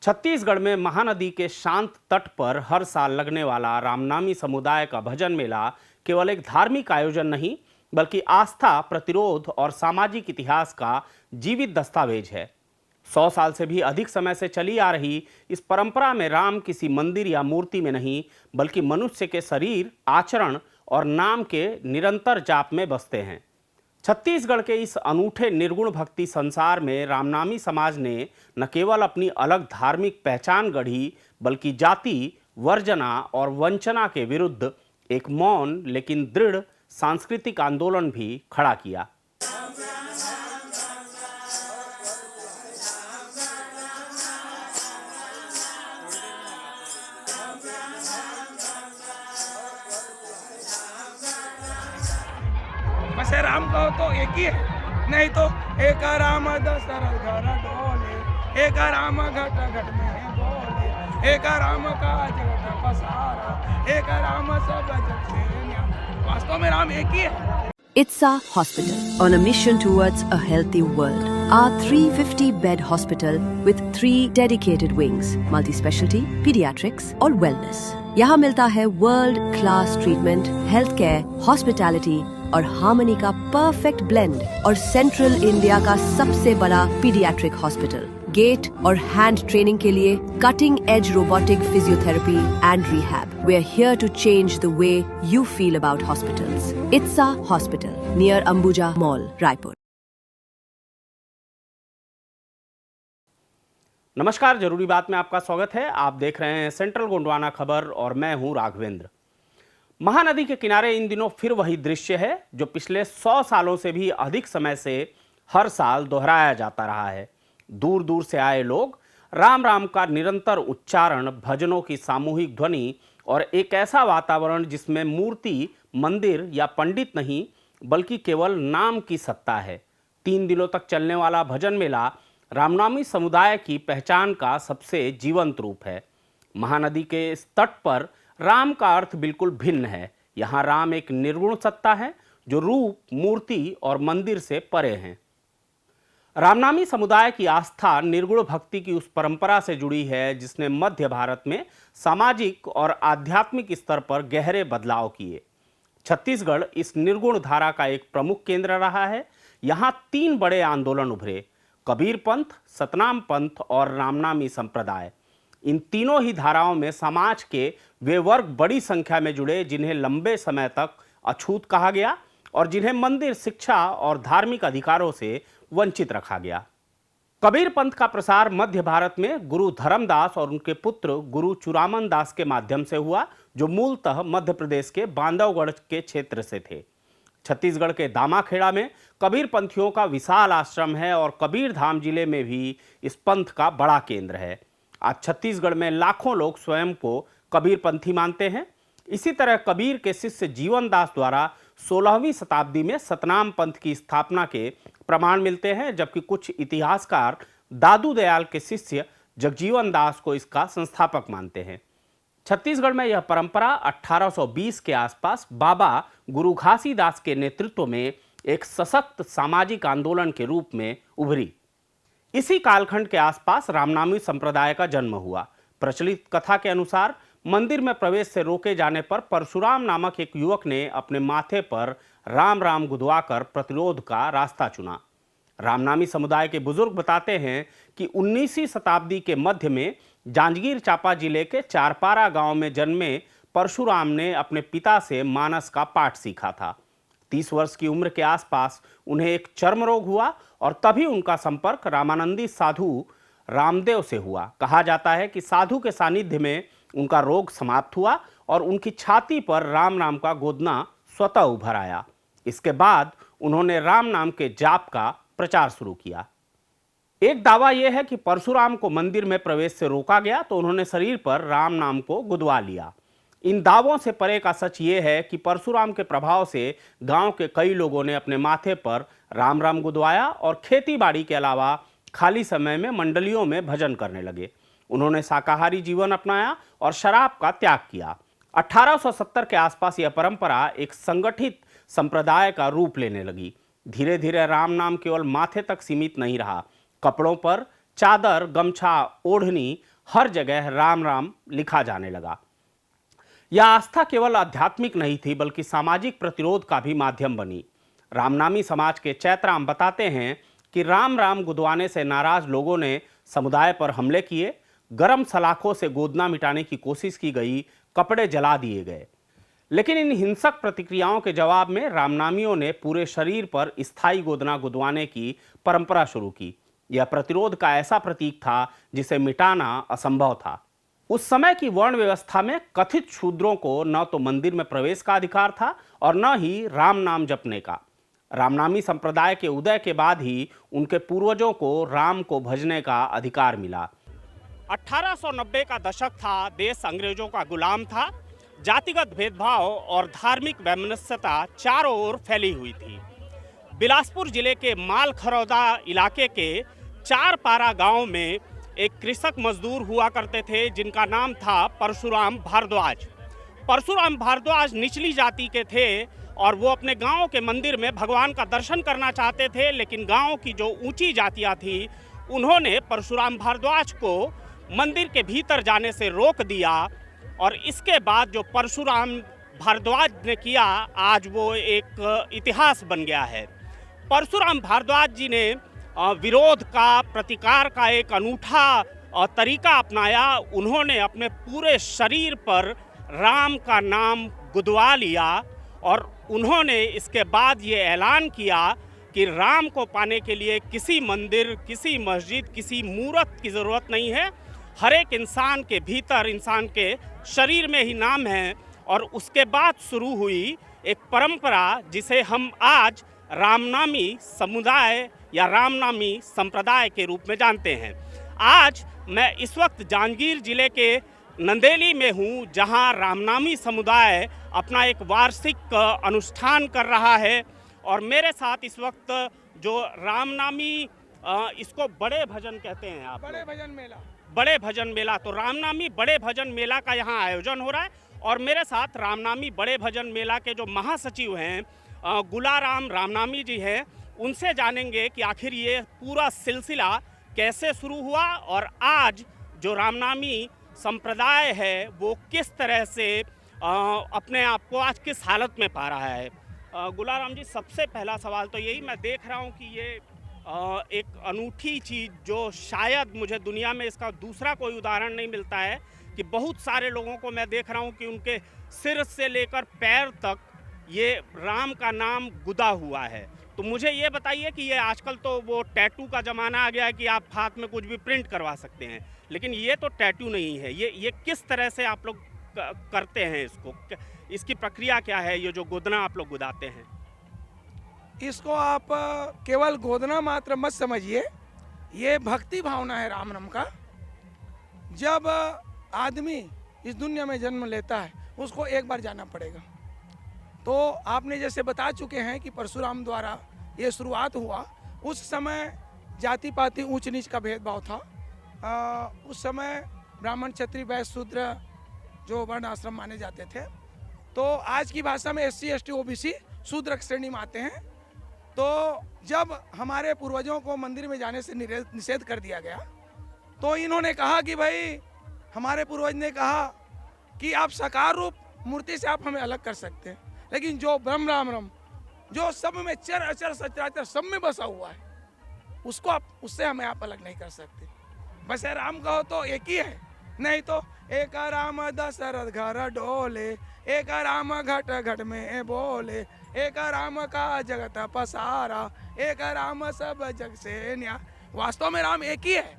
छत्तीसगढ़ में महानदी के शांत तट पर हर साल लगने वाला रामनामी समुदाय का भजन मेला केवल एक धार्मिक आयोजन नहीं, बल्कि आस्था, प्रतिरोध और सामाजिक इतिहास का जीवित दस्तावेज है। 100 साल से भी अधिक समय से चली आ रही इस परंपरा में राम किसी मंदिर या मूर्ति में नहीं, बल्कि मनुष्य के शरीर, आचरण और नाम के निरंतर जाप में बसते हैं। छत्तीसगढ़ के इस अनूठे निर्गुण भक्ति संसार में रामनामी समाज ने न केवल अपनी अलग धार्मिक पहचान गढ़ी, बल्कि जाति, वर्जना और वंचना के विरुद्ध एक मौन लेकिन दृढ़ सांस्कृतिक आंदोलन भी खड़ा किया। बस राम कहो तो एक ही है, नहीं तो एक राम दशरथ घर डोले, एक राम घट घट में बोले, एक राम का जगत पसारा, एक राम सब जग से न्यारा। वास्तव में राम एक ही है। ITSA Hospital, on a mission towards a healthy world. Our 350-bed hospital with 3 dedicated wings, multi-specialty, pediatrics और wellness. यहाँ मिलता है world class treatment, health care, hospitality और हार्मनी का परफेक्ट ब्लेंड, और सेंट्रल इंडिया का सबसे बड़ा पीडियाट्रिक हॉस्पिटल। गेट और हैंड ट्रेनिंग के लिए cutting edge robotic physiotherapy and rehab. We are here to change the way you feel about hospitals. It's a hospital, near Ambuja mall, Raipur. नमस्कार, जरूरी बात में आपका स्वागत है। आप देख रहे हैं सेंट्रल गोंडवाना खबर और मैं हूं राघवेंद्र। महानदी के किनारे इन दिनों फिर वही दृश्य है जो पिछले 100 सालों से भी अधिक समय से हर साल दोहराया जाता रहा है। दूर दूर से आए लोग राम राम का निरंतर उच्चारण, भजनों की सामूहिक ध्वनि और एक ऐसा वातावरण जिसमें मूर्ति, मंदिर या पंडित नहीं, बल्कि केवल नाम की सत्ता है। 3 दिनों तक चलने वाला भजन मेला रामनामी समुदाय की पहचान का सबसे जीवंत रूप है। महानदी के इस तट पर राम का अर्थ बिल्कुल भिन्न है। यहाँ राम एक निर्गुण सत्ता है जो रूप, मूर्ति और मंदिर से परे हैं। रामनामी समुदाय की आस्था निर्गुण भक्ति की उस परंपरा से जुड़ी है जिसने मध्य भारत में सामाजिक और आध्यात्मिक स्तर पर गहरे बदलाव किए। छत्तीसगढ़ इस निर्गुण धारा का एक प्रमुख केंद्र रहा है। यहाँ 3 बड़े आंदोलन उभरे: कबीर पंथ, सतनाम पंथ और रामनामी संप्रदाय। इन तीनों ही धाराओं में समाज के वे वर्ग बड़ी संख्या में जुड़े जिन्हें लंबे समय तक अछूत कहा गया और जिन्हें मंदिर, शिक्षा और धार्मिक अधिकारों से वंचित रखा गया। कबीर पंथ का प्रसार मध्य भारत में गुरु धर्मदास और उनके पुत्र गुरु चुरामन दास के माध्यम से हुआ, जो मूलतः मध्य प्रदेश के बांधवगढ़ के क्षेत्र से थे। छत्तीसगढ़ के दामाखेड़ा में कबीर पंथियों का विशाल आश्रम है और कबीर धाम जिले में भी इस पंथ का बड़ा केंद्र है। आज छत्तीसगढ़ में लाखों लोग स्वयं को कबीर पंथी मानते हैं। इसी तरह कबीर के शिष्य जीवन दास द्वारा 16वीं शताब्दी में सतनाम पंथ की स्थापना के प्रमाण मिलते हैं, जबकि कुछ इतिहासकार दादू दयाल के शिष्य जगजीवन दास को इसका संस्थापक मानते हैं। छत्तीसगढ़ में यह परंपरा 1820 के आसपास बाबा गुरु घासीदास के नेतृत्व में एक सशक्त सामाजिक आंदोलन के रूप में उभरी। इसी कालखंड के आसपास रामनामी संप्रदाय का जन्म हुआ। प्रचलित कथा के अनुसार मंदिर में प्रवेश से रोके जाने पर परशुराम नामक एक युवक ने अपने माथे पर राम राम गुदवाकर प्रतिरोध का रास्ता चुना। रामनामी समुदाय के बुजुर्ग बताते हैं कि 19वीं शताब्दी के मध्य में जांजगीर चांपा जिले के चारपारा गांव में जन्मे परशुराम ने अपने पिता से मानस का पाठ सीखा था। 30 वर्ष की उम्र के आसपास उन्हें एक चर्म रोग हुआ और तभी उनका संपर्क रामानंदी साधु रामदेव से हुआ। कहा जाता है कि साधु के सानिध्य में उनका रोग समाप्त हुआ और उनकी छाती पर राम नाम का गोदना स्वतः उभर आया। इसके बाद उन्होंने राम नाम के जाप का प्रचार शुरू किया। एक दावा यह है कि परशुराम को मंदिर में प्रवेश से रोका गया तो उन्होंने शरीर पर राम नाम को गुदवा लिया। इन दावों से परे का सच ये है कि परशुराम के प्रभाव से गांव के कई लोगों ने अपने माथे पर राम राम गुदवाया और खेती बाड़ी के अलावा खाली समय में मंडलियों में भजन करने लगे। उन्होंने शाकाहारी जीवन अपनाया और शराब का त्याग किया। 1870 के आसपास यह परंपरा एक संगठित संप्रदाय का रूप लेने लगी। धीरे धीरे राम नाम केवल माथे तक सीमित नहीं रहा। कपड़ों पर चादर, गमछा, ओढ़नी, हर जगह राम राम लिखा जाने लगा। यह आस्था केवल आध्यात्मिक नहीं थी बल्कि सामाजिक प्रतिरोध का भी माध्यम बनी। रामनामी समाज के चैतराम बताते हैं कि राम राम गुदवाने से नाराज लोगों ने समुदाय पर हमले किए, गरम सलाखों से गोदना मिटाने की कोशिश की गई, कपड़े जला दिए गए। लेकिन इन हिंसक प्रतिक्रियाओं के जवाब में रामनामियों ने पूरे शरीर पर स्थायी गोदना गुदवाने की परंपरा शुरू की। यह प्रतिरोध का ऐसा प्रतीक था जिसे मिटाना असंभव था। उस समय की वर्ण व्यवस्था में कथित शूद्रों को न तो मंदिर में प्रवेश का अधिकार था और न ही राम नाम जपने का। रामनामी संप्रदाय के उदय के बाद ही उनके पूर्वजों को राम को भजने का अधिकार मिला। 1890 का दशक था, देश अंग्रेजों का गुलाम था। जातिगत भेदभाव और धार्मिक वैमनस्यता चारों ओर फैली हुई थी। बिलासपुर जिले के मालखरौदा इलाके के चारपारा गांव में एक कृषक मजदूर हुआ करते थे जिनका नाम था परशुराम भारद्वाज। परशुराम भारद्वाज निचली जाति के थे और वो अपने गांव के मंदिर में भगवान का दर्शन करना चाहते थे, लेकिन गांव की जो ऊंची जातियां थी उन्होंने परशुराम भारद्वाज को मंदिर के भीतर जाने से रोक दिया। और इसके बाद जो परशुराम भारद्वाज ने किया, आज वो एक इतिहास बन गया है। परशुराम भारद्वाज जी ने विरोध का, प्रतिकार का एक अनूठा तरीका अपनाया। उन्होंने अपने पूरे शरीर पर राम का नाम गुदवा लिया और उन्होंने इसके बाद ये ऐलान किया कि राम को पाने के लिए किसी मंदिर, किसी मस्जिद, किसी मूर्त की ज़रूरत नहीं है। हर एक इंसान के भीतर, इंसान के शरीर में ही नाम है। और उसके बाद शुरू हुई एक परंपरा जिसे हम आज रामनामी समुदाय या रामनामी संप्रदाय के रूप में जानते हैं। आज मैं इस वक्त जांजगीर जिले के नंदेली में हूँ, जहाँ रामनामी समुदाय अपना एक वार्षिक अनुष्ठान कर रहा है। और मेरे साथ इस वक्त जो रामनामी, इसको बड़े भजन कहते हैं आप, बड़े भजन मेला, बड़े भजन मेला, तो रामनामी बड़े भजन मेला का यहाँ आयोजन हो रहा है। और मेरे साथ रामनामी बड़े भजन मेला के जो महासचिव हैं गुलाराम रामनामी जी हैं, उनसे जानेंगे कि आखिर ये पूरा सिलसिला कैसे शुरू हुआ और आज जो रामनामी संप्रदाय है वो किस तरह से अपने आप को आज किस हालत में पा रहा है। गुलाराम जी, सबसे पहला सवाल तो यही, मैं देख रहा हूँ कि ये एक अनूठी चीज़ जो शायद मुझे दुनिया में इसका दूसरा कोई उदाहरण नहीं मिलता है कि बहुत सारे लोगों को मैं देख रहा हूँ कि उनके सिर से लेकर पैर तक ये राम का नाम गुदा हुआ है। तो मुझे ये बताइए कि ये आजकल तो वो टैटू का ज़माना आ गया है कि आप हाथ में कुछ भी प्रिंट करवा सकते हैं, लेकिन ये तो टैटू नहीं है। ये किस तरह से आप लोग करते हैं इसको, इसकी प्रक्रिया क्या है, ये जो गोदना आप लोग गुदाते हैं? इसको आप केवल गोदना मात्र मत समझिए, ये भक्ति भावना है राम नाम का। जब आदमी इस दुनिया में जन्म लेता है उसको एक बार जाना पड़ेगा। तो आपने जैसे बता चुके हैं कि परशुराम द्वारा ये शुरुआत हुआ। उस समय जाति पाति ऊंच नीच का भेदभाव था। उस समय ब्राह्मण, क्षत्रिय, वैश्य, शूद्र जो वर्ण आश्रम माने जाते थे, तो आज की भाषा में SC, ST, OBC शूद्र श्रेणी में आते हैं। तो जब हमारे पूर्वजों को मंदिर में जाने से निषेध कर दिया गया, तो इन्होंने कहा कि भाई, हमारे पूर्वज ने कहा कि आप साकार रूप मूर्ति से आप हमें अलग कर सकते हैं, लेकिन जो ब्रह्म राम राम, जो सब में चर अचर सचराचर सब में बसा हुआ है, उसको आप, उससे हमें आप अलग नहीं कर सकते। बस राम कहो तो एक ही है, नहीं तो एक राम दशरथ घर डोले, एक राम घट घट में बोले, एक राम का जगत पसारा, एक राम सब जग से न्याय। वास्तव में राम एक ही है।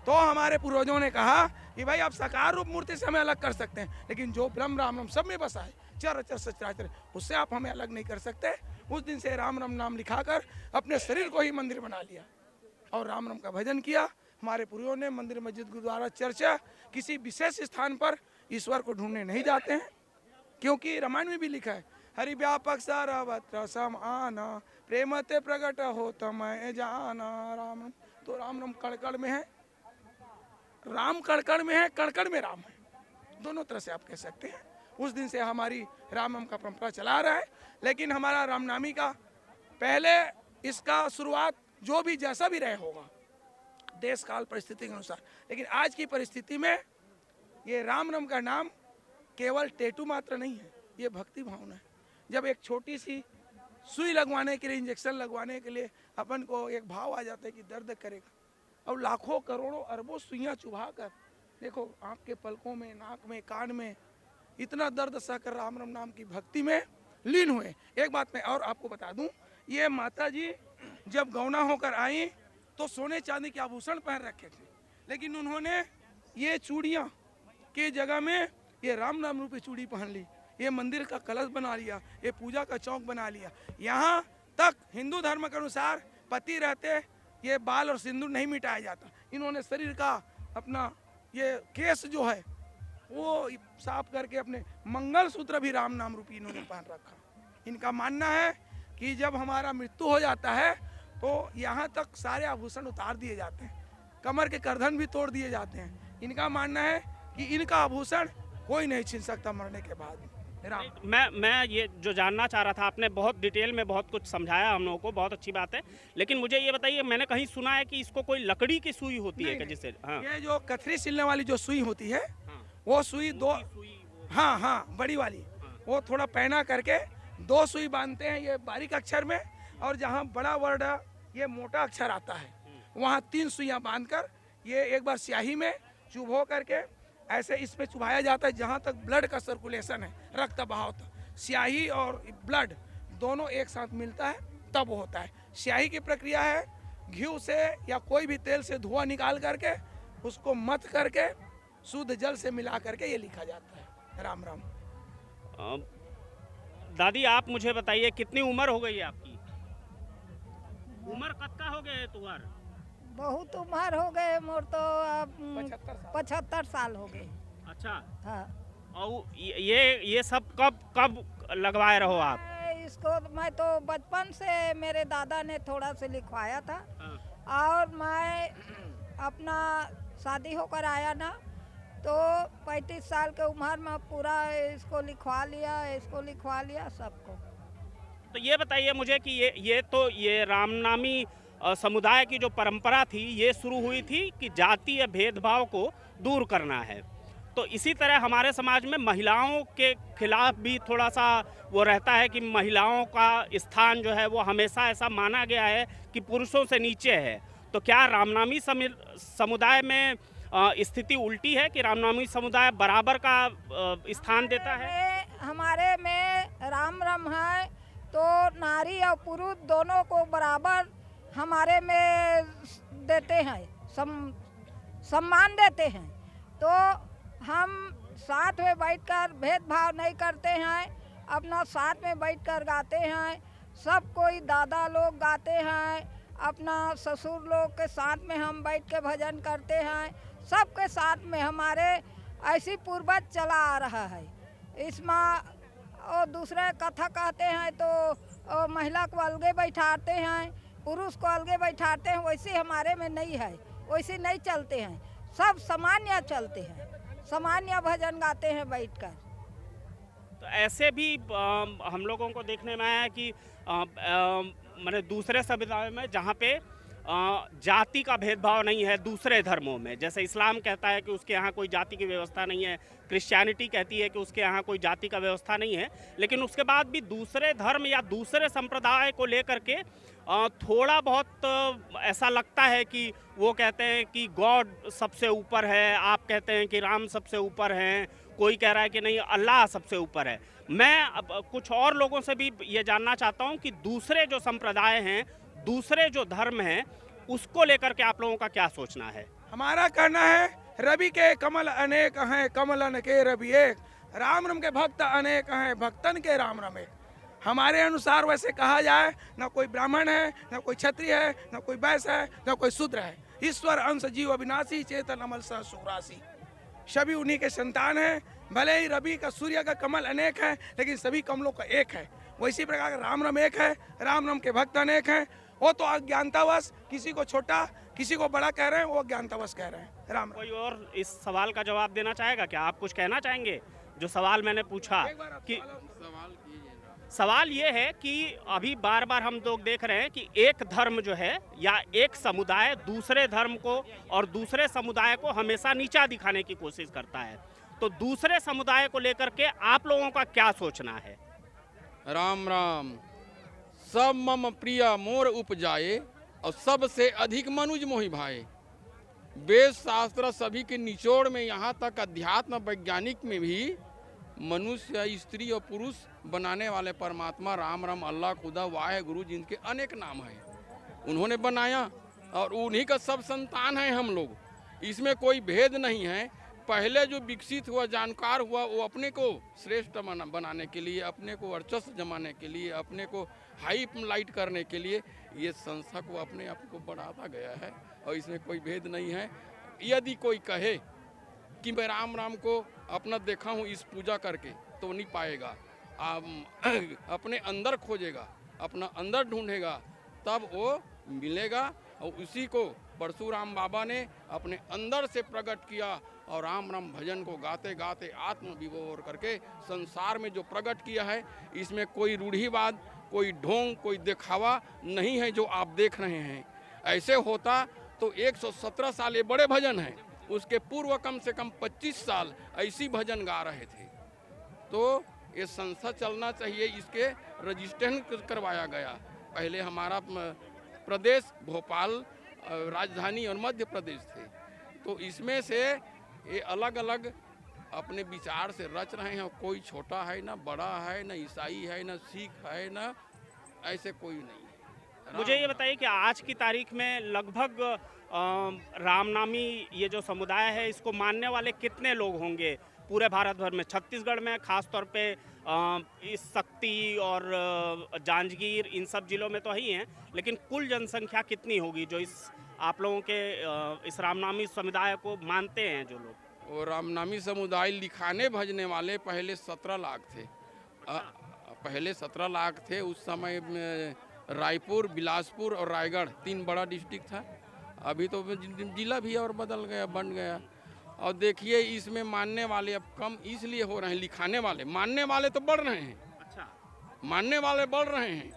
तो हमारे पूर्वजों ने कहा कि भाई आप साकार रूप मूर्ति से हमें अलग कर सकते हैं, लेकिन जो ब्रह्म राम राम सब में बसा है, चर अचर सचराचर, उससे आप हमें अलग नहीं कर सकते। उस दिन से राम राम नाम लिखाकर अपने शरीर को ही मंदिर बना लिया और राम राम का भजन किया। हमारे पूर्वजों ने मंदिर, मस्जिद, गुरुद्वारा, चर्चा, किसी विशेष स्थान पर ईश्वर को ढूंढने नहीं जाते हैं, क्योंकि रामायण में भी लिखा है, हरि व्यापक सर्वत्र समान, प्रेम ते प्रकट हो तमय जाना। राम, तो राम राम कड़कड़ में है, राम कड़कड़ में है, कड़कड़ में राम है, दोनों तरह से आप कह सकते हैं। उस दिन से हमारी राम नाम का परंपरा चला रहा है। लेकिन हमारा रामनामी का पहले इसका शुरुआत जो भी जैसा भी रहे होगा, देश काल परिस्थिति के अनुसार। लेकिन आज की परिस्थिति में ये राम नाम का नाम केवल टैटू मात्र नहीं है, ये भक्ति भावना है। जब एक छोटी सी सुई लगवाने के लिए, इंजेक्शन लगवाने के लिए अपन को एक भाव आ जाता है कि दर्द करेगा, और लाखों करोड़ों अरबों सुइयां चुभा कर देखो आँख के पलकों में, नाक में, कान में इतना दर्द सहकर राम राम नाम की भक्ति में लीन हुए। एक बात मैं और आपको बता दूं, ये माता जी जब गौना होकर आई तो सोने चांदी के आभूषण पहन रखे थे, लेकिन उन्होंने ये चूड़ियाँ के जगह में ये राम नाम रूपी चूड़ी पहन ली, ये मंदिर का कलश बना लिया, ये पूजा का चौक बना लिया। यहाँ तक हिंदू धर्म के अनुसार पति रहते ये बाल और सिंदूर नहीं मिटाया जाता। इन्होंने शरीर का अपना ये केस जो है वो साफ करके अपने मंगलसूत्र भी राम नाम रूपी इन्होंने पहन रखा। इनका मानना है कि जब हमारा मृत्यु हो जाता है तो यहाँ तक सारे आभूषण उतार दिए जाते हैं, कमर के करधन भी तोड़ दिए जाते हैं। इनका मानना है कि इनका आभूषण कोई नहीं छीन सकता मरने के बाद। मैं ये जो जानना चाह रहा था, आपने बहुत डिटेल में बहुत कुछ समझाया हम लोगों को, बहुत अच्छी बात है। लेकिन मुझे ये बताइए, मैंने कहीं सुना है कि इसको कोई लकड़ी की सुई होती है क्या, जिससे ये जो कथरी सिलने वाली जो सुई होती है, वो सुई दो, हाँ बड़ी वाली, वो थोड़ा पहना करके 2 सुई बांधते हैं ये बारीक अक्षर में, और जहाँ बड़ा वर्ड ये मोटा अक्षर आता है वहाँ 3 सुइयाँ बांधकर ये एक बार स्याही में चुभो करके ऐसे इसमें चुभाया जाता है जहाँ तक ब्लड का सर्कुलेशन है, रक्त बहाव तक। स्याही और ब्लड दोनों एक साथ मिलता है तब होता है। स्याही की प्रक्रिया है घी से या कोई भी तेल से धुआं निकाल करके उसको मथ करके शुद्ध जल से मिला करके ये लिखा जाता है राम राम। दादी आप मुझे बताइए, कितनी उम्र हो गई है आपकी? उम्र कत्ता हो गए तुम्हार? बहुत उम्र हो गए मोर तो अब 75 साल हो गए। अच्छा हाँ। और ये सब कब लगवाए रहो आप? इसको मैं तो बचपन से मेरे दादा ने थोड़ा से लिखवाया था। हाँ। और मैं अपना शादी होकर आया ना तो 35 साल के उम्र में पूरा इसको लिखवा लिया सबको। तो ये बताइए मुझे कि ये रामनामी समुदाय की जो परंपरा थी ये शुरू हुई थी कि जातीय भेदभाव को दूर करना है। तो इसी तरह हमारे समाज में महिलाओं के खिलाफ भी थोड़ा सा वो रहता है कि महिलाओं का स्थान जो है वो हमेशा ऐसा माना गया है कि पुरुषों से नीचे है। तो क्या रामनामी समुदाय में स्थिति उल्टी है कि रामनामी समुदाय बराबर का स्थान देता है? हमारे में राम राम है तो नारी और पुरुष दोनों को बराबर हमारे में देते हैं, सम्मान देते हैं। तो हम साथ में बैठकर भेदभाव नहीं करते हैं, अपना साथ में बैठकर गाते हैं। सब कोई दादा लोग गाते हैं, अपना ससुर लोग के साथ में हम बैठ के भजन करते हैं। सबके साथ में हमारे ऐसी पूर्वज चला आ रहा है। इसमें और दूसरे कथा कहते हैं तो महिला को अलगे बैठाते हैं, पुरुष को अलगे बैठाते हैं। वैसे हमारे में नहीं है, वैसे नहीं चलते हैं। सब सामान्य चलते हैं, सामान्य भजन गाते हैं बैठकर। तो ऐसे भी हम लोगों को देखने में आया कि मैंने दूसरे समुदाय में जहाँ पे जाति का भेदभाव नहीं है, दूसरे धर्मों में जैसे इस्लाम कहता है कि उसके यहाँ कोई जाति की व्यवस्था नहीं है, क्रिश्चियनिटी कहती है कि उसके यहाँ कोई जाति का व्यवस्था नहीं है, लेकिन उसके बाद भी दूसरे धर्म या दूसरे संप्रदाय को लेकर के थोड़ा बहुत ऐसा लगता है कि वो कहते हैं कि गॉड सबसे ऊपर है, आप कहते हैं कि राम सबसे ऊपर हैं, कोई कह रहा है कि नहीं अल्लाह सबसे ऊपर है। मैं अब कुछ और लोगों से भी ये जानना चाहता हूँ कि दूसरे जो संप्रदाय हैं, दूसरे जो धर्म हैं, उसको लेकर के आप लोगों का क्या सोचना है? हमारा कहना है रवि के कमल अनेक हैं, कमलन के रवि एक। राम राम के भक्त अनेक हैं, भक्तन के राम राम एक। हमारे अनुसार वैसे कहा जाए ना कोई ब्राह्मण है, ना कोई क्षत्रिय है, ना कोई वैश्य है, ना कोई शूद्र है। ईश्वर अंश जीव अविनाशी, चेतन अमल सह सुरासी। सभी उन्हीं के संतान हैं। भले ही रवि का सूर्य का कमल अनेक है, लेकिन सभी कमलों का एक है। वैसी प्रकार राम राम एक है, राम राम के भक्त अनेक हैं। वो तो अज्ञानतावश किसी को छोटा किसी को बड़ा कह रहे हैं, वो अज्ञानतावश कह रहे हैं। राम। कोई और इस सवाल का जवाब देना चाहेगा क्या? आप कुछ कहना चाहेंगे? जो सवाल मैंने पूछा कि सवाल ये है कि अभी बार बार हम लोग देख रहे हैं कि एक धर्म जो है या एक समुदाय दूसरे धर्म को और दूसरे समुदाय को हमेशा नीचा दिखाने की कोशिश करता है। तो दूसरे समुदाय को लेकर के आप लोगों का क्या सोचना है? राम राम। सब मम प्रिय मोर उपजाए और सबसे अधिक मनुज मोहि भाए। वेद शास्त्र सभी के निचोड़ में यहाँ तक अध्यात्म वैज्ञानिक में भी मनुष्य, स्त्री और पुरुष बनाने वाले परमात्मा राम राम, अल्लाह, खुदा, वाहे गुरु, जिनके अनेक नाम हैं, उन्होंने बनाया और उन्हीं का सब संतान है हम लोग। इसमें कोई भेद नहीं है। पहले जो विकसित हुआ, जानकार हुआ, वो अपने को श्रेष्ठ बनाने के लिए, अपने को वर्चस्व जमाने के लिए, अपने को हाई लाइट करने के लिए ये संस्था को अपने आप को बढ़ाता गया है और इसमें कोई भेद नहीं है। यदि कोई कहे कि मैं राम राम को अपना देखा हूँ इस पूजा करके, तो नहीं पाएगा। अपने अंदर खोजेगा, अपना अंदर ढूंढेगा, तब वो मिलेगा। और उसी को परशुराम बाबा ने अपने अंदर से प्रकट किया और राम राम भजन को गाते गाते आत्मविभोर करके संसार में जो प्रकट किया है, इसमें कोई रूढ़िवाद, कोई ढोंग, कोई दिखावा नहीं है जो आप देख रहे हैं। ऐसे होता तो 117 साल ये बड़े भजन हैं, उसके पूर्व कम से कम 25 साल ऐसी भजन गा रहे थे। तो ये संस्था चलना चाहिए, इसके रजिस्ट्रेशन करवाया गया। पहले हमारा प्रदेश भोपाल राजधानी और मध्य प्रदेश थे, तो इसमें से ये अलग अलग अपने विचार से रच रहे हैं। कोई छोटा है ना बड़ा है, ना ईसाई है, ना सिख है, ना ऐसे कोई नहीं है। मुझे ये बताइए कि आज की तारीख में लगभग रामनामी ये जो समुदाय है, इसको मानने वाले कितने लोग होंगे पूरे भारत भर में? छत्तीसगढ़ में खास तौर पे इस शक्ति और जांजगीर, इन सब जिलों में तो ही हैं, लेकिन कुल जनसंख्या कितनी होगी जो इस आप लोगों के इस रामनामी समुदाय को मानते हैं जो लोग? वो रामनामी समुदाय लिखाने भजने वाले पहले 17 लाख थे। पहले 17 लाख थे। उस समय में रायपुर, बिलासपुर और रायगढ़ 3 बड़ा डिस्ट्रिक्ट था। अभी तो जिला भी और बदल गया, बन गया। और देखिए इसमें मानने वाले अब कम इसलिए हो रहे हैं। लिखाने वाले, मानने वाले तो बढ़ रहे हैं। अच्छा, मानने वाले बढ़ रहे हैं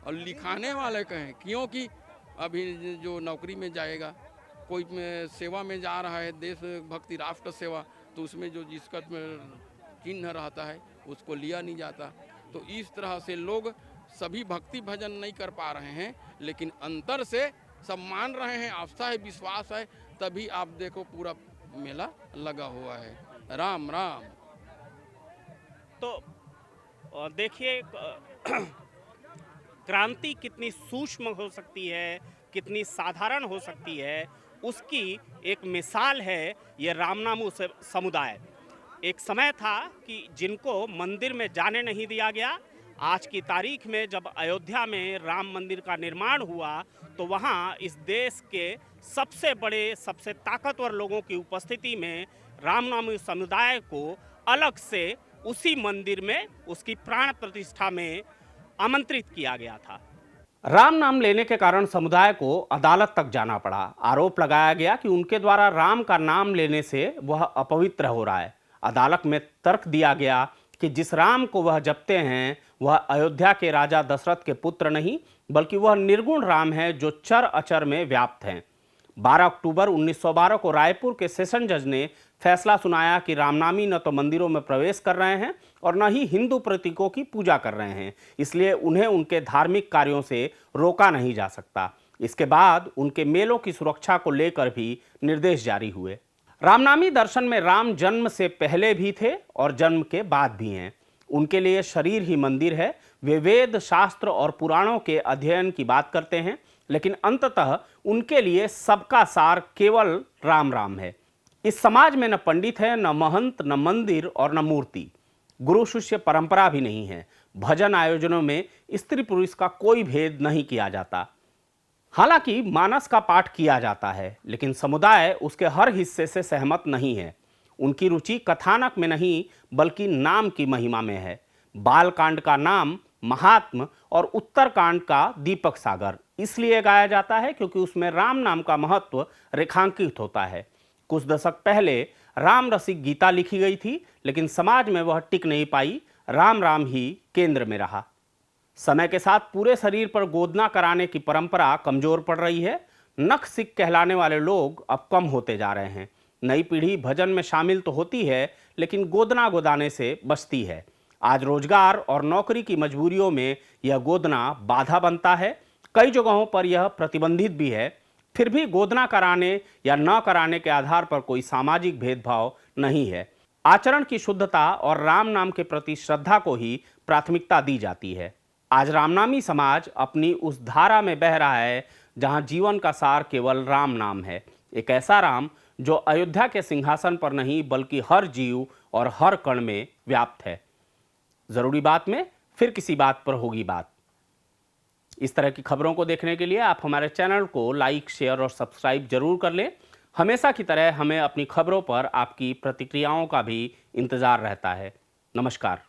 और लिखाने वाले कहें, क्योंकि अभी जो नौकरी में जाएगा, कोई सेवा में जा रहा है, देश भक्ति राष्ट्र सेवा, तो उसमें जो जिसका चिन्ह रहता है उसको लिया नहीं जाता। तो इस तरह से लोग सभी भक्ति भजन नहीं कर पा रहे हैं, लेकिन अंतर से सब मान रहे हैं, आस्था है, विश्वास है, तभी आप देखो पूरा मेला लगा हुआ है। राम राम। तो देखिए क्रांति कितनी सूक्ष्म हो सकती है, कितनी साधारण हो सकती है, उसकी एक मिसाल है ये रामनामी समुदाय। एक समय था कि जिनको मंदिर में जाने नहीं दिया गया। आज की तारीख में जब अयोध्या में राम मंदिर का निर्माण हुआ, तो वहाँ इस देश के सबसे बड़े, सबसे ताकतवर लोगों की उपस्थिति में रामनामी समुदाय को अलग से उसी मंदिर में उसकी प्राण प्रतिष्ठा में आमंत्रित किया गया था। राम नाम लेने के कारण समुदाय को अदालत तक जाना पड़ा। आरोप लगाया गया कि उनके द्वारा राम का नाम लेने से वह अपवित्र हो रहा है। अदालत में तर्क दिया गया कि जिस राम को वह जपते हैं वह अयोध्या के राजा दशरथ के पुत्र नहीं, बल्कि वह निर्गुण राम है जो चर अचर में व्याप्त हैं। 12 अक्टूबर 1912 को रायपुर के सेशन जज ने फैसला सुनाया कि रामनामी न तो मंदिरों में प्रवेश कर रहे हैं और न ही हिंदू प्रतीकों की पूजा कर रहे हैं, इसलिए उन्हें उनके धार्मिक कार्यों से रोका नहीं जा सकता। इसके बाद उनके मेलों की सुरक्षा को लेकर भी निर्देश जारी हुए। रामनामी दर्शन में राम जन्म से पहले भी थे और जन्म के बाद भी हैं। उनके लिए शरीर ही मंदिर है। वे वेद, शास्त्र और पुराणों के अध्ययन की बात करते हैं, लेकिन अंततः उनके लिए सबका सार केवल राम राम है। इस समाज में न पंडित है, न महंत, न मंदिर और न मूर्ति। गुरु शिष्य परंपरा भी नहीं है। भजन आयोजनों में स्त्री पुरुष का कोई भेद नहीं किया जाता। हालांकि मानस का पाठ किया जाता है, लेकिन समुदाय उसके हर हिस्से से सहमत नहीं है। उनकी रुचि कथानक में नहीं बल्कि नाम की महिमा में है। बाल कांड का नाम महात्म और उत्तर कांड का दीपक सागर इसलिए गाया जाता है क्योंकि उसमें राम नाम का महत्व रेखांकित होता है। कुछ दशक पहले राम रसिक गीता लिखी गई थी, लेकिन समाज में वह टिक नहीं पाई। राम राम ही केंद्र में रहा। समय के साथ पूरे शरीर पर गोदना कराने की परंपरा कमजोर पड़ रही है। नख सिख कहलाने वाले लोग अब कम होते जा रहे हैं। नई पीढ़ी भजन में शामिल तो होती है, लेकिन गोदना गोदाने से बचती है। आज रोजगार और नौकरी की मजबूरियों में यह गोदना बाधा बनता है। कई जगहों पर यह प्रतिबंधित भी है। फिर भी गोदना कराने या न कराने के आधार पर कोई सामाजिक भेदभाव नहीं है। आचरण की शुद्धता और राम नाम के प्रति श्रद्धा को ही प्राथमिकता दी जाती है। आज रामनामी समाज अपनी उस धारा में बह रहा है जहां जीवन का सार केवल राम नाम है। एक ऐसा राम जो अयोध्या के सिंहासन पर नहीं बल्कि हर जीव और हर कण में व्याप्त है। जरूरी बात में फिर किसी बात पर होगी बात। इस तरह की खबरों को देखने के लिए आप हमारे चैनल को लाइक, शेयर और सब्सक्राइब जरूर कर लें। हमेशा की तरह हमें अपनी खबरों पर आपकी प्रतिक्रियाओं का भी इंतजार रहता है। नमस्कार।